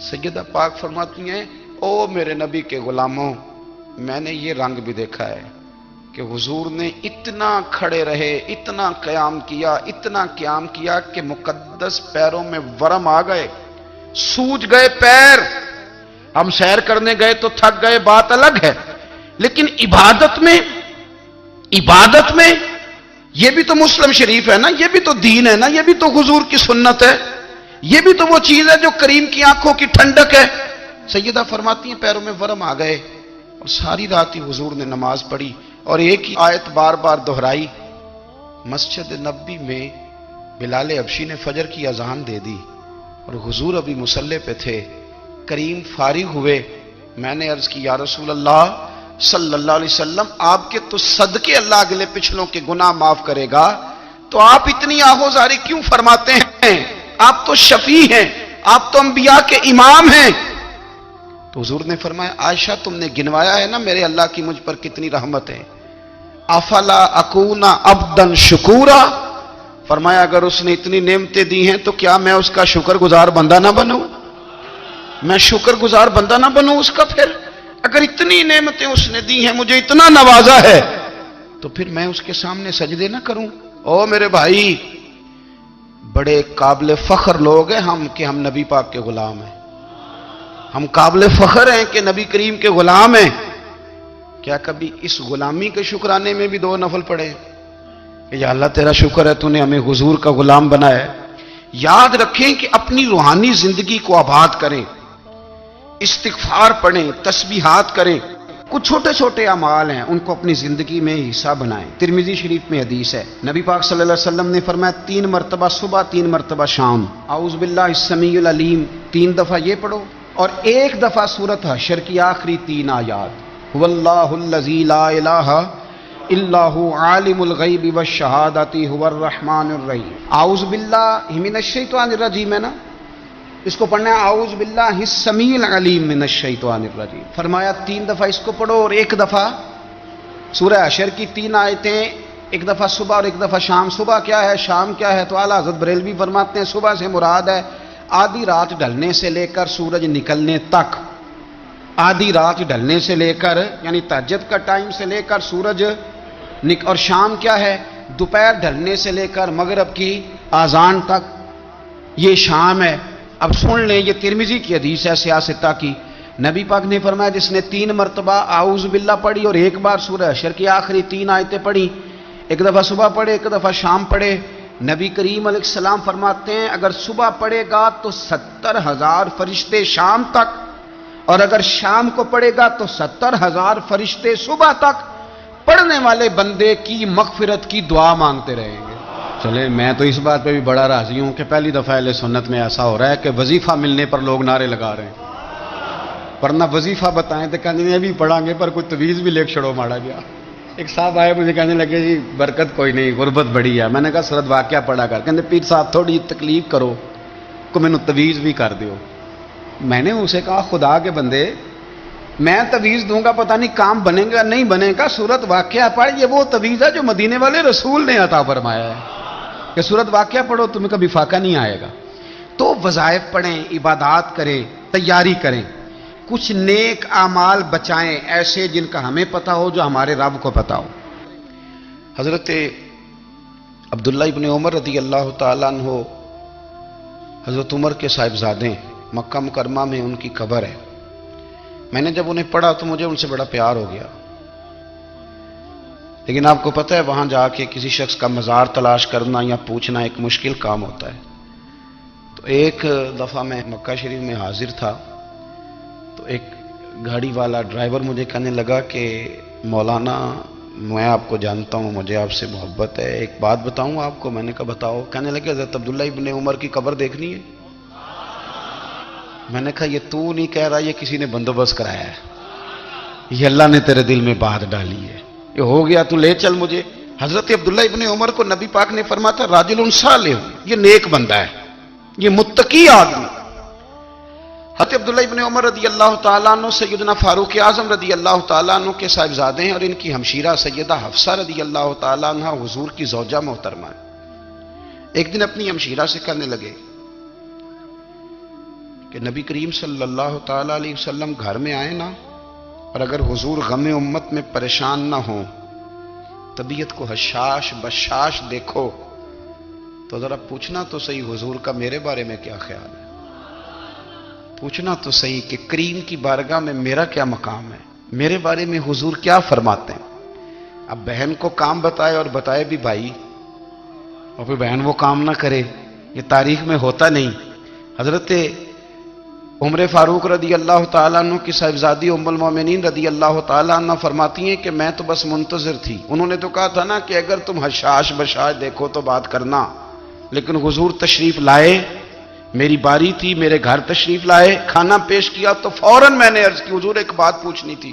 سیدہ پاک فرماتی ہیں او میرے نبی کے غلاموں، میں نے یہ رنگ بھی دیکھا ہے کہ حضور نے اتنا کھڑے رہے، اتنا قیام کیا کہ مقدس پیروں میں ورم آ گئے، سوج گئے پیر۔ ہم سیر کرنے گئے تو تھک گئے، بات الگ ہے، لیکن عبادت میں یہ بھی تو مسلم شریف ہے نا، یہ بھی تو دین ہے نا، یہ بھی تو حضور کی سنت ہے، یہ بھی تو وہ چیز ہے جو کریم کی آنکھوں کی ٹھنڈک ہے۔ سیدہ فرماتی ہیں پیروں میں ورم آ گئے، اور ساری رات ہی حضور نے نماز پڑھی اور ایک ہی آیت بار بار دہرائی۔ مسجد نبوی میں بلال حبشی نے فجر کی اذان دے دی اور حضور ابھی مصلی پہ تھے۔ کریم فارغ ہوئے، میں نے عرض کی یا رسول اللہ صلی اللہ علیہ وسلم، آپ کے تو صدقے اللہ اگلے پچھلوں کے گناہ معاف کرے گا، تو آپ اتنی آہوزاری کیوں فرماتے ہیں؟ آپ تو شفیع ہیں، آپ تو انبیاء کے امام ہیں۔ تو حضور نے فرمایا عائشہ تم نے گنوایا ہے نا میرے اللہ کی مجھ پر کتنی رحمت ہے، افلا اکون عبدا شکورا، فرمایا اگر اس نے اتنی نعمتیں دی ہیں تو کیا میں اس کا شکر گزار بندہ نہ بنوں؟ میں شکر گزار بندہ نہ بنوں اس کا؟ پھر اگر اتنی نعمتیں اس نے دی ہیں، مجھے اتنا نوازا ہے، تو پھر میں اس کے سامنے سجدے نہ کروں؟ او میرے بھائی، بڑے قابل فخر لوگ ہیں ہم کہ ہم نبی پاک کے غلام ہیں، ہم قابل فخر ہیں کہ نبی کریم کے غلام ہیں۔ کیا کبھی اس غلامی کے شکرانے میں بھی دو نفل پڑھے کہ یا اللہ تیرا شکر ہے تو نے ہمیں حضور کا غلام بنایا ہے؟ یاد رکھیں کہ اپنی روحانی زندگی کو آباد کریں، استغفار پڑھیں، تسبیحات کریں، کچھ چھوٹے چھوٹے اعمال ہیں ان کو اپنی زندگی میں حصہ بنائیں۔ ترمذی شریف میں حدیث ہے، نبی پاک صلی اللہ علیہ وسلم نے فرمایا 3 مرتبہ صبح 3 مرتبہ شام اعوذ باللہ السمیع العلیم 3 دفعہ یہ پڑھو، اور 1 دفعہ سورۃ حشر کی آخری 3 آیات، هو اللہ الذی لا الہ الا هو عالم الغیب والشہادۃ هو الرحمن الرحیم۔ اعوذ باللہ من الشیطان الرجیم ہے نا، اس کو پڑھنا ہے اعوذ باللہ السمیع العلیم من الشیطان الرجیم۔ فرمایا 3 دفعہ اس کو پڑھو اور 1 دفعہ سورہ حشر کی 3 آیتیں، 1 دفعہ صبح اور 1 دفعہ شام۔ صبح کیا ہے، شام کیا ہے؟ تو اعلیٰ حضرت بریلوی فرماتے ہیں صبح سے مراد ہے آدھی رات ڈھلنے سے لے کر سورج نکلنے تک، آدھی رات ڈھلنے سے لے کر یعنی تہجد کا ٹائم سے لے کر سورج اور شام کیا ہے، دوپہر ڈھلنے سے لے کر مغرب کی اذان تک، یہ شام ہے۔ اب سن لیں، یہ ترمذی کی حدیث ہے سیاستہ کی، نبی پاک نے فرمایا جس نے 3 مرتبہ اعوذ باللہ پڑھی اور 1 بار سورہ حشر کی آخری 3 آیتیں پڑھی، 1 دفعہ صبح پڑھے 1 دفعہ شام پڑھے، نبی کریم علیہ السلام فرماتے ہیں اگر صبح پڑھے گا تو 70,000 فرشتے شام تک، اور اگر شام کو پڑھے گا تو 70,000 فرشتے صبح تک پڑھنے والے بندے کی مغفرت کی دعا مانگتے رہیں گے۔ چلے میں تو اس بات پہ بھی بڑا راضی ہوں کہ پہلی دفعہ اہل سنت میں ایسا ہو رہا ہے کہ وظیفہ ملنے پر لوگ نعرے لگا رہے ہیں، ورنہ وظیفہ بتائیں تو کہنے لگے ابھی پڑھیں گے پر کوئی تویز بھی لکھ چھڑو ماڑا گیا۔ ایک صاحب آئے مجھے کہنے لگے جی برکت کوئی نہیں، غربت بڑی ہے۔ میں نے کہا سورۃ واقعہ پڑھا کر، کہتے پیر صاحب تھوڑی تکلیف کرو کو مینوں تویز بھی کر دیو۔ میں نے اسے کہا خدا کے بندے میں تویز دوں گا پتہ نہیں کام بنے گا نہیں بنے گا، سورۃ واقعہ پڑھ، یہ وہ تویز ہے جو مدینے والے رسول نے عطا فرمایا ہے کہ سورۃ واقعہ پڑھو تمہیں کبھی فاقہ نہیں آئے گا۔ تو وظائف پڑھیں، عبادات کریں، تیاری کریں، کچھ نیک اعمال بچائیں ایسے جن کا ہمیں پتہ ہو، جو ہمارے رب کو پتہ ہو۔ حضرت عبداللہ ابن عمر رضی اللہ تعالیٰ عنہ حضرت عمر کے صاحبزادے، مکہ مکرمہ میں ان کی قبر ہے۔ میں نے جب انہیں پڑھا تو مجھے ان سے بڑا پیار ہو گیا، لیکن آپ کو پتہ ہے وہاں جا کے کسی شخص کا مزار تلاش کرنا یا پوچھنا ایک مشکل کام ہوتا ہے۔ تو ایک دفعہ میں مکہ شریف میں حاضر تھا، تو ایک گاڑی والا ڈرائیور مجھے کہنے لگا کہ مولانا میں آپ کو جانتا ہوں، مجھے آپ سے محبت ہے، ایک بات بتاؤں آپ کو؟ میں نے کہا بتاؤ۔ کہنے لگے حضرت عبداللہ ابن عمر کی قبر دیکھنی ہے۔ میں نے کہا یہ تو نہیں کہہ رہا، یہ کسی نے بندوبست کرایا ہے، یہ اللہ نے تیرے دل میں بات ڈالی ہے، یہ ہو گیا تو لے چل مجھے۔ حضرت عبداللہ ابن عمر کو نبی پاک نے فرمایا تھا راجل صالح، یہ نیک بندہ ہے، یہ متقی آدمی۔ حضرت عبداللہ ابن عمر رضی اللہ تعالیٰ عنہ سیدنا فاروق اعظم رضی اللہ تعالیٰ عنہ کے صاحبزادے ہیں، اور ان کی ہمشیرہ سیدہ حفصہ رضی اللہ تعالیٰ عنہ حضور کی زوجہ محترمہ ہے۔ ایک دن اپنی ہمشیرہ سے کہنے لگے کہ نبی کریم صلی اللہ تعالی علیہ وسلم گھر میں آئے نا، اور اگر حضور غم امت میں پریشان نہ ہوں، طبیعت کو حشاش بشاش دیکھو، تو ذرا پوچھنا تو صحیح حضور کا میرے بارے میں کیا خیال ہے، پوچھنا تو صحیح کہ کریم کی بارگاہ میں میرا کیا مقام ہے، میرے بارے میں حضور کیا فرماتے ہیں۔ اب بہن کو کام بتائے، اور بتائے بھی بھائی، اور پھر بہن وہ کام نہ کرے، یہ تاریخ میں ہوتا نہیں۔ حضرت عمر فاروق رضی اللہ تعالیٰ عنہ کی صاحبزادی ام المومنین رضی اللہ تعالیٰ عنہ فرماتی ہیں کہ میں تو بس منتظر تھی، انہوں نے تو کہا تھا نا کہ اگر تم حشاش بشاش دیکھو تو بات کرنا، لیکن حضور تشریف لائے، میری باری تھی، میرے گھر تشریف لائے، کھانا پیش کیا تو فوراً میں نے عرض کی حضور ایک بات پوچھنی تھی،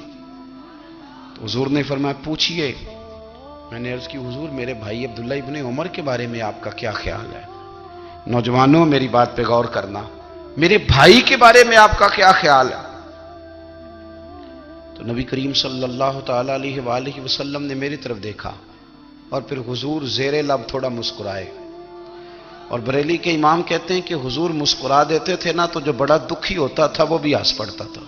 تو حضور نے فرمایا پوچھئے۔ میں نے عرض کی حضور میرے بھائی عبداللہ ابن عمر کے بارے میں آپ کا کیا خیال ہے؟ نوجوانوں میری بات پہ غور کرنا، میرے بھائی کے بارے میں آپ کا کیا خیال ہے؟ تو نبی کریم صلی اللہ تعالی علیہ وآلہ وسلم نے میری طرف دیکھا، اور پھر حضور زیر لب تھوڑا مسکرائے، اور بریلی کے امام کہتے ہیں کہ حضور مسکرا دیتے تھے نا تو جو بڑا دکھی ہوتا تھا وہ بھی ہنس پڑتا تھا۔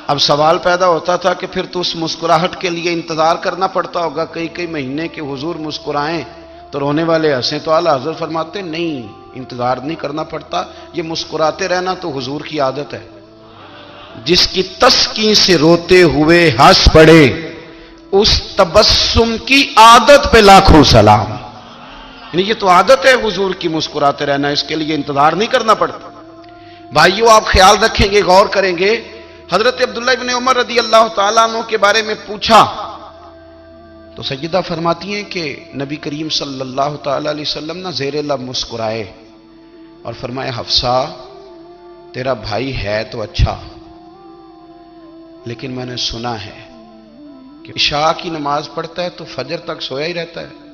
اب سوال پیدا ہوتا تھا کہ پھر تو اس مسکراہٹ کے لیے انتظار کرنا پڑتا ہوگا کئی مہینے کہ حضور مسکرائیں تو رونے والے ہنسیں، تو اعلیٰ حضرت فرماتے نہیں، انتظار نہیں کرنا پڑتا، یہ مسکراتے رہنا تو حضور کی عادت ہے۔ جس کی تسکین سے روتے ہوئے ہنس پڑے، اس تبسم کی عادت پہ لاکھوں سلام۔ یعنی یہ تو عادت ہے حضور کی مسکراتے رہنا، اس کے لیے انتظار نہیں کرنا پڑتا۔ بھائیو آپ خیال رکھیں گے، غور کریں گے، حضرت عبداللہ ابن عمر رضی اللہ تعالیٰ عنہ کے بارے میں پوچھا تو سیدہ فرماتی ہیں کہ نبی کریم صلی اللہ تعالیٰ علیہ وسلم نہ زیر لب مسکرائے اور فرمایا حفصہ تیرا بھائی ہے تو اچھا، لیکن میں نے سنا ہے کہ عشاء کی نماز پڑھتا ہے تو فجر تک سویا ہی رہتا ہے۔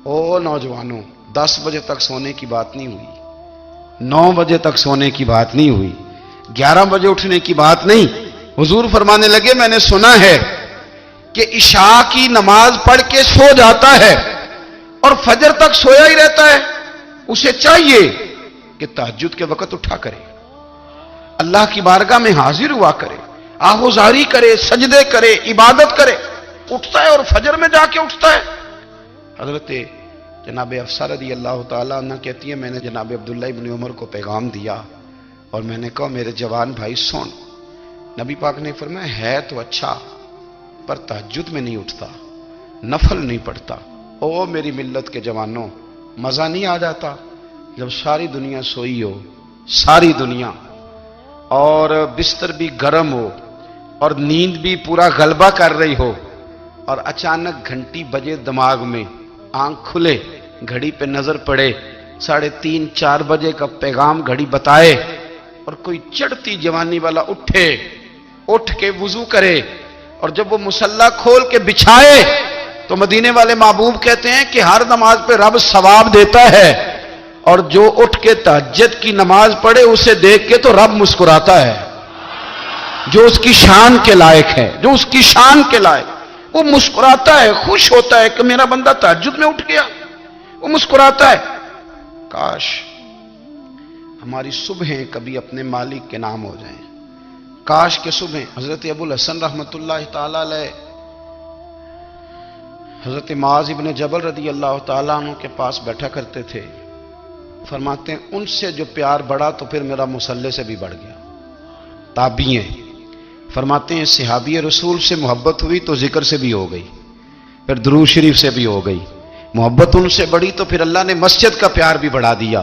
او نوجوانوں، 10 بجے تک سونے کی بات نہیں ہوئی، 9 بجے تک سونے کی بات نہیں ہوئی، 11 بجے اٹھنے کی بات نہیں۔ حضور فرمانے لگے میں نے سنا ہے کہ عشاء کی نماز پڑھ کے سو جاتا ہے اور فجر تک سویا ہی رہتا ہے، اسے چاہیے کہ تہجد کے وقت اٹھا کرے، اللہ کی بارگاہ میں حاضر ہوا کرے، آہوزاری کرے، سجدے کرے، عبادت کرے، اٹھتا ہے اور فجر میں جا کے اٹھتا ہے۔ حضرت جناب حفصہ رضی اللہ تعالیٰ عنہ کہتی ہے میں نے جناب عبداللہ ابن عمر کو پیغام دیا اور میں نے کہا میرے جوان بھائی سن، نبی پاک نے فرمایا ہے تو اچھا پر تہجد میں نہیں اٹھتا، نفل نہیں پڑھتا۔ او میری ملت کے جوانوں، مزہ نہیں آ جاتا جب ساری دنیا سوئی ہو، ساری دنیا، اور بستر بھی گرم ہو اور نیند بھی پورا غلبہ کر رہی ہو، اور اچانک گھنٹی بجے دماغ میں، آنکھ کھلے، گھڑی پہ نظر پڑے، 3:30 4 بجے کا پیغام گھڑی بتائے، اور کوئی چڑھتی جوانی والا اٹھ کے وضو کرے، اور جب وہ مصلی کھول کے بچھائے تو مدینے والے محبوب کہتے ہیں کہ ہر نماز پہ رب ثواب دیتا ہے، اور جو اٹھ کے تہجد کی نماز پڑھے اسے دیکھ کے تو رب مسکراتا ہے، جو اس کی شان کے لائق ہے، جو اس کی شان کے لائق، وہ مسکراتا ہے، خوش ہوتا ہے کہ میرا بندہ تہجد میں اٹھ گیا، وہ مسکراتا ہے۔ کاش ہماری صبحیں کبھی اپنے مالک کے نام ہو جائیں، کاش کے صبحیں۔ حضرت ابو الحسن رحمت اللہ تعالی علیہ حضرت معاذ ابن جبل رضی اللہ تعالیٰ عنہ کے پاس بیٹھا کرتے تھے، فرماتے ہیں ان سے جو پیار بڑھا تو پھر میرا مصلی سے بھی بڑھ گیا۔ تابعی ہیں، فرماتے ہیں صحابی رسول سے محبت ہوئی تو ذکر سے بھی ہو گئی، پھر درود شریف سے بھی ہو گئی، محبت ان سے بڑھی تو پھر اللہ نے مسجد کا پیار بھی بڑھا دیا۔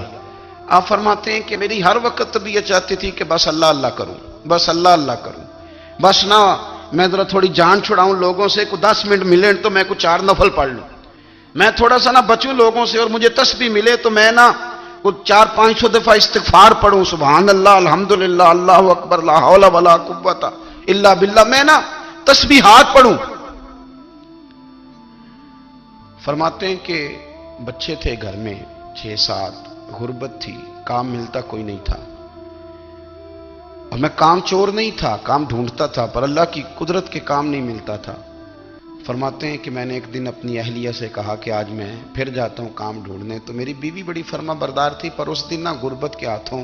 آپ فرماتے ہیں کہ میری ہر وقت طبیعت چاہتی تھی کہ بس اللہ اللہ کروں، بس اللہ اللہ کروں، بس نہ میں ذرا تھوڑی جان چھڑاؤں لوگوں سے، کوئی 10 منٹ ملے تو میں کچھ 4 نفل پڑھ لوں، میں تھوڑا سا نہ بچوں لوگوں سے، اور مجھے تسبیح ملے تو میں نہ کچھ 400-500 دفعہ استغفار پڑھوں، سبحان اللہ، الحمدللہ، اللہ اکبر، لا حول ولا قوت الا باللہ، میں نہ تسبیحات پڑھوں۔ فرماتے ہیں کہ بچے تھے گھر میں 6-7، غربت تھی، کام ملتا کوئی نہیں تھا، اور میں کام چور نہیں تھا، کام ڈھونڈتا تھا، پر اللہ کی قدرت کے کام نہیں ملتا تھا۔ فرماتے ہیں کہ میں نے ایک دن اپنی اہلیہ سے کہا کہ آج میں پھر جاتا ہوں کام ڈھونڈنے، تو میری بیوی بڑی فرما بردار تھی، پر اس دن نہ غربت کے ہاتھوں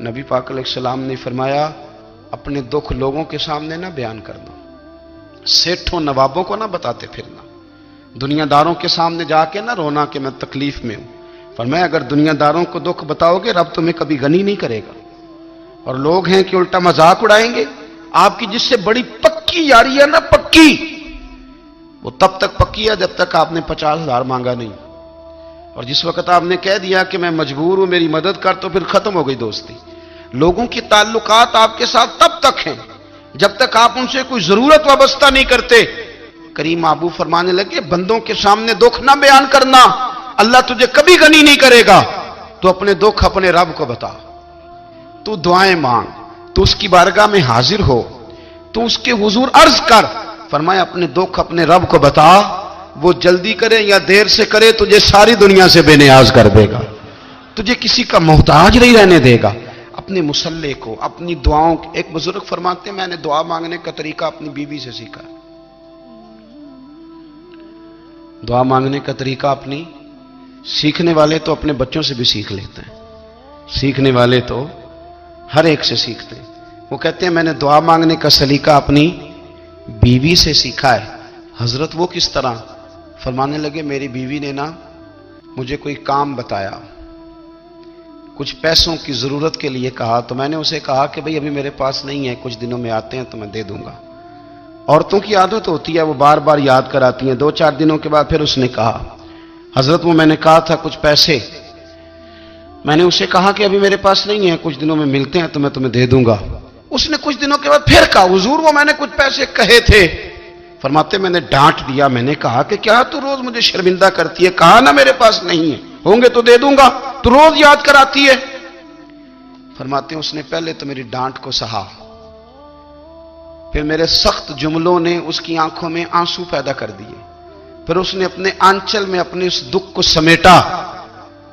نبی پاک علیہ السلام نے فرمایا اپنے دکھ لوگوں کے سامنے نہ بیان کرنا، سیٹھوں نوابوں کو نہ بتاتے پھرنا، دنیا داروں کے سامنے جا کے نہ رونا کہ میں تکلیف میں ہوں۔ فرمایا اگر دنیا داروں کو دکھ بتاؤ گے رب تمہیں کبھی غنی نہیں کرے گا، اور لوگ ہیں کہ الٹا مذاق اڑائیں گے۔ آپ کی جس سے بڑی پکی یاری ہے نا، پکی، وہ تب تک پکی ہے جب تک آپ نے 50,000 مانگا نہیں، اور جس وقت آپ نے کہہ دیا کہ میں مجبور ہوں میری مدد کر، تو پھر ختم ہو گئی دوستی۔ لوگوں کی تعلقات آپ کے ساتھ تب تک ہیں جب تک آپ ان سے کوئی ضرورت وابستہ نہیں کرتے۔ کریم محبوب فرمانے لگے بندوں کے سامنے دکھ نہ بیان کرنا، اللہ تجھے کبھی غنی نہیں کرے گا۔ تو اپنے دکھ اپنے رب کو بتا، تو دعائیں مانگ، تو اس کی بارگاہ میں حاضر ہو، تو اس کے حضور عرض کر۔ فرمایا اپنے دکھ اپنے رب کو بتا، وہ جلدی کرے یا دیر سے کرے تجھے ساری دنیا سے بے نیاز کر دے گا، تجھے کسی کا محتاج نہیں رہنے دے گا۔ اپنے مسلح کو، اپنی دعاؤں، ایک بزرگ فرماتے ہیں میں نے دعا مانگنے کا طریقہ اپنی بیوی سے سیکھا۔ دعا مانگنے کا طریقہ اپنی، سیکھنے والے تو اپنے بچوں سے بھی سیکھ لیتے ہیں، سیکھنے والے تو ہر ایک سے سیکھتے ہیں۔ وہ کہتے ہیں میں نے دعا مانگنے کا سلیقہ اپنی بیوی سے سیکھا ہے۔ حضرت وہ کس طرح؟ فرمانے لگے میری بیوی نے نا مجھے کوئی کام بتایا، کچھ پیسوں کی ضرورت کے لیے کہا، تو میں نے اسے کہا کہ بھئی ابھی میرے پاس نہیں ہے، کچھ دنوں میں آتے ہیں تو میں دے دوں گا۔ عورتوں کی عادت ہوتی ہے وہ بار بار یاد کراتی ہیں، 2-4 دنوں کے بعد پھر اس نے کہا حضرت وہ میں نے کہا تھا کچھ پیسے، میں نے اسے کہا کہ ابھی میرے پاس نہیں ہے، کچھ دنوں میں ملتے ہیں تو میں تمہیں دے دوں گا۔ اس نے کچھ دنوں کے بعد پھر کہا حضور وہ میں نے کچھ پیسے کہے تھے۔ فرماتے میں نے ڈانٹ دیا، میں نے کہا کہ کیا تو روز مجھے شرمندہ کرتی ہے، کہا نا میرے پاس نہیں ہے، ہوں گے تو دے دوں گا، تو روز یاد کراتی ہے۔ فرماتے ہیں اس نے پہلے تو میری ڈانٹ کو سہا، پھر میرے سخت جملوں نے اس کی آنکھوں میں آنسو پیدا کر دیے، پھر اس نے اپنے آنچل میں اپنے اس دکھ کو سمیٹا،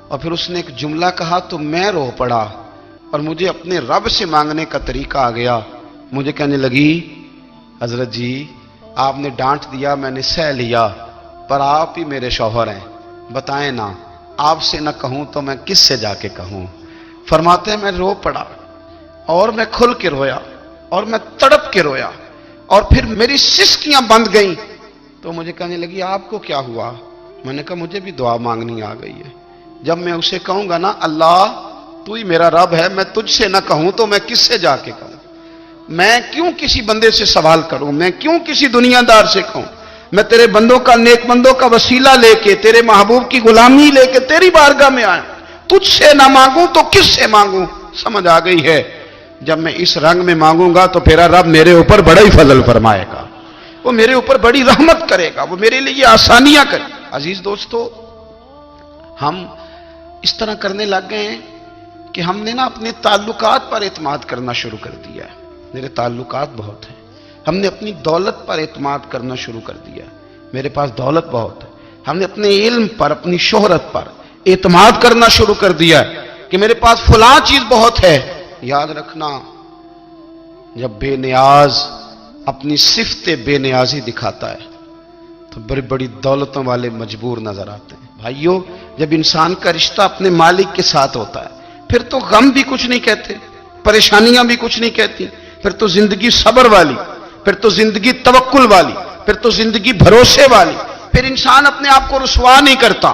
اور پھر اس نے ایک جملہ کہا تو میں رو پڑا، اور مجھے اپنے رب سے مانگنے کا طریقہ آ گیا۔ مجھے کہنے لگی حضرت جی آپ نے ڈانٹ دیا میں نے سہ لیا، پر آپ ہی میرے شوہر ہیں، بتائیں نا آپ سے نہ کہوں تو میں کس سے جا کے کہوں۔ فرماتے ہیں میں رو پڑا، اور میں کھل کے رویا، اور میں تڑپ کے رویا، اور پھر میری سسکیاں بند گئیں۔ تو مجھے کہنے لگی آپ کو کیا ہوا؟ میں نے کہا مجھے بھی دعا مانگنی آ گئی ہے، جب میں اسے کہوں گا نا اللہ تو ہی میرا رب ہے، میں تجھ سے نہ کہوں تو میں کس سے جا کے کہوں؟ میں کیوں کسی بندے سے سوال کروں؟ میں کیوں کسی دنیا دار سے کہوں؟ میں تیرے بندوں کا، نیک بندوں کا وسیلہ لے کے، تیرے محبوب کی غلامی لے کے تیری بارگاہ میں آیا، تجھ سے نہ مانگوں تو کس سے مانگوں؟ سمجھ آ گئی ہے جب میں اس رنگ میں مانگوں گا تو پھر رب میرے اوپر بڑا ہی فضل فرمائے گا، وہ میرے اوپر بڑی رحمت کرے گا، وہ میرے لیے آسانیاں کرے۔ عزیز دوستو ہم اس طرح کرنے لگ گئے ہیں کہ ہم نے نا اپنے تعلقات پر اعتماد کرنا شروع کر دیا ہے۔ میرے تعلقات بہت ہیں، ہم نے اپنی دولت پر اعتماد کرنا شروع کر دیا ہے، میرے پاس دولت بہت ہے، ہم نے اپنے علم پر، اپنی شہرت پر اعتماد کرنا شروع کر دیا ہے کہ میرے پاس فلاں چیز بہت ہے۔ یاد رکھنا جب بے نیاز اپنی صفت بے نیازی دکھاتا ہے تو بڑی بڑی دولتوں والے مجبور نظر آتے ہیں۔ بھائیو جب انسان کا رشتہ اپنے مالک کے ساتھ ہوتا ہے پھر تو غم بھی کچھ نہیں کہتے، پریشانیاں بھی کچھ نہیں کہتی، پھر تو زندگی صبر والی، پھر تو زندگی توکل والی، پھر تو زندگی بھروسے والی، پھر انسان اپنے آپ کو رسوا نہیں کرتا،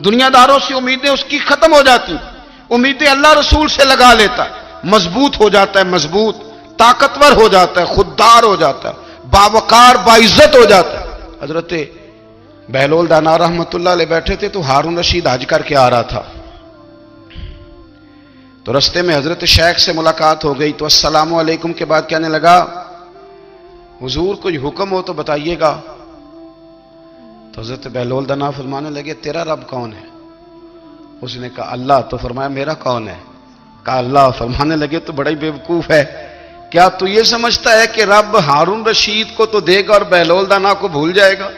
دنیا داروں سے امیدیں اس کی ختم ہو جاتی، امیدیں اللہ رسول سے لگا لیتا ہے، مضبوط ہو جاتا ہے، مضبوط، طاقتور ہو جاتا ہے، خوددار ہو جاتا ہے، باوقار باعزت ہو جاتا ہے۔ حضرت بہلول دانا رحمت اللہ علیہ بیٹھے تھے تو ہارون رشید حج کر کے آ رہا تھا، تو رستے میں حضرت شیخ سے ملاقات ہو گئی تو السلام علیکم کے بعد کہنے لگا حضور کوئی حکم ہو تو بتائیے گا۔ تو حضرت بہلول دانا فرمانے لگے تیرا رب کون ہے؟ اس نے کہا اللہ۔ تو فرمایا میرا کون ہے؟ کہا اللہ۔ فرمانے لگے تو بڑا ہی بیوقوف ہے، کیا تو یہ سمجھتا ہے کہ رب ہارون رشید کو تو دے گا اور بہلول دانا کو بھول جائے گا؟